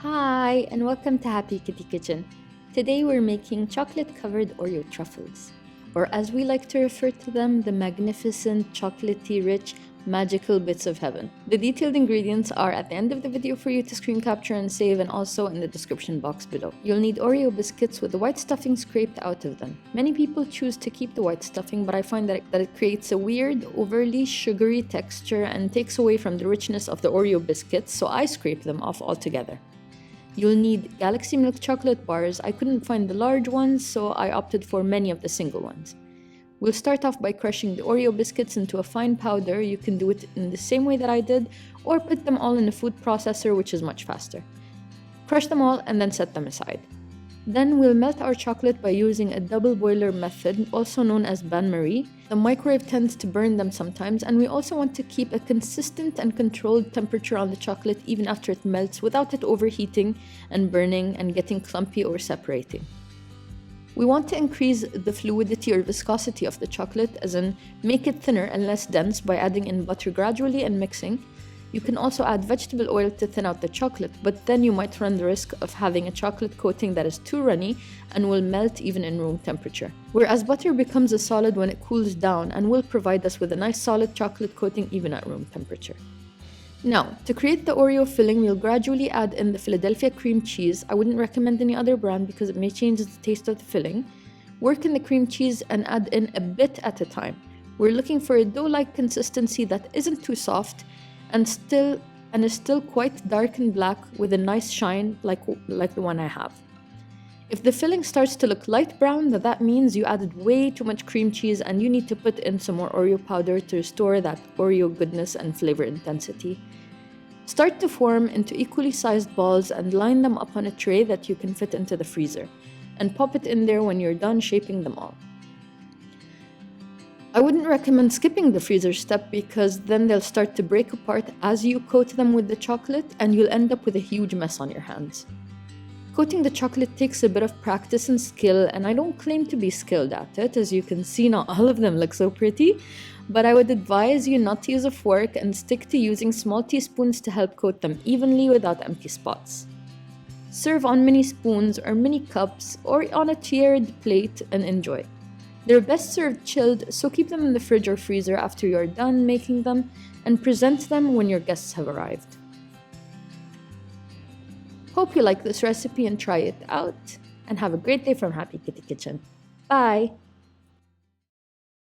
Hi, and welcome to Happy Kitty Kitchen. Today we're making chocolate-covered Oreo truffles, or as we like to refer to them, the magnificent, chocolatey-rich, magical bits of heaven. The detailed ingredients are at the end of the video for you to screen capture and save, and also in the description box below. You'll need Oreo biscuits with the white stuffing scraped out of them. Many people choose to keep the white stuffing, but I find that it creates a weird, overly sugary texture and takes away from the richness of the Oreo biscuits, so I scrape them off altogether. You'll need Galaxy milk chocolate bars. I couldn't find the large ones, so I opted for many of the single ones. We'll start off by crushing the Oreo biscuits into a fine powder. You can do it in the same way that I did, or put them all in a food processor, which is much faster. Crush them all and then set them aside. Then we'll melt our chocolate by using a double boiler method, also known as bain-marie. The microwave tends to burn them sometimes, and we also want to keep a consistent and controlled temperature on the chocolate even after it melts without it overheating and burning and getting clumpy or separating. We want to increase the fluidity or viscosity of the chocolate, as in make it thinner and less dense by adding in butter gradually and mixing. You can also add vegetable oil to thin out the chocolate, but then you might run the risk of having a chocolate coating that is too runny and will melt even in room temperature. Whereas butter becomes a solid when it cools down and will provide us with a nice solid chocolate coating even at room temperature. Now, to create the Oreo filling, we'll gradually add in the Philadelphia cream cheese. I wouldn't recommend any other brand because it may change the taste of the filling. Work in the cream cheese and add in a bit at a time. We're looking for a dough-like consistency that isn't too soft and is still quite dark and black with a nice shine like the one I have. If the filling starts to look light brown, that means you added way too much cream cheese and you need to put in some more Oreo powder to restore that Oreo goodness and flavor intensity. Start to form into equally sized balls and line them up on a tray that you can fit into the freezer, and pop it in there when you're done shaping them all. I wouldn't recommend skipping the freezer step because then they'll start to break apart as you coat them with the chocolate and you'll end up with a huge mess on your hands. Coating the chocolate takes a bit of practice and skill, and I don't claim to be skilled at it. As you can see, not all of them look so pretty, but I would advise you not to use a fork and stick to using small teaspoons to help coat them evenly without empty spots. Serve on mini spoons or mini cups or on a tiered plate and enjoy. They're best served chilled, so keep them in the fridge or freezer after you're done making them and present them when your guests have arrived. Hope you like this recipe and try it out, and have a great day from Happy Kitty Kitchen. Bye!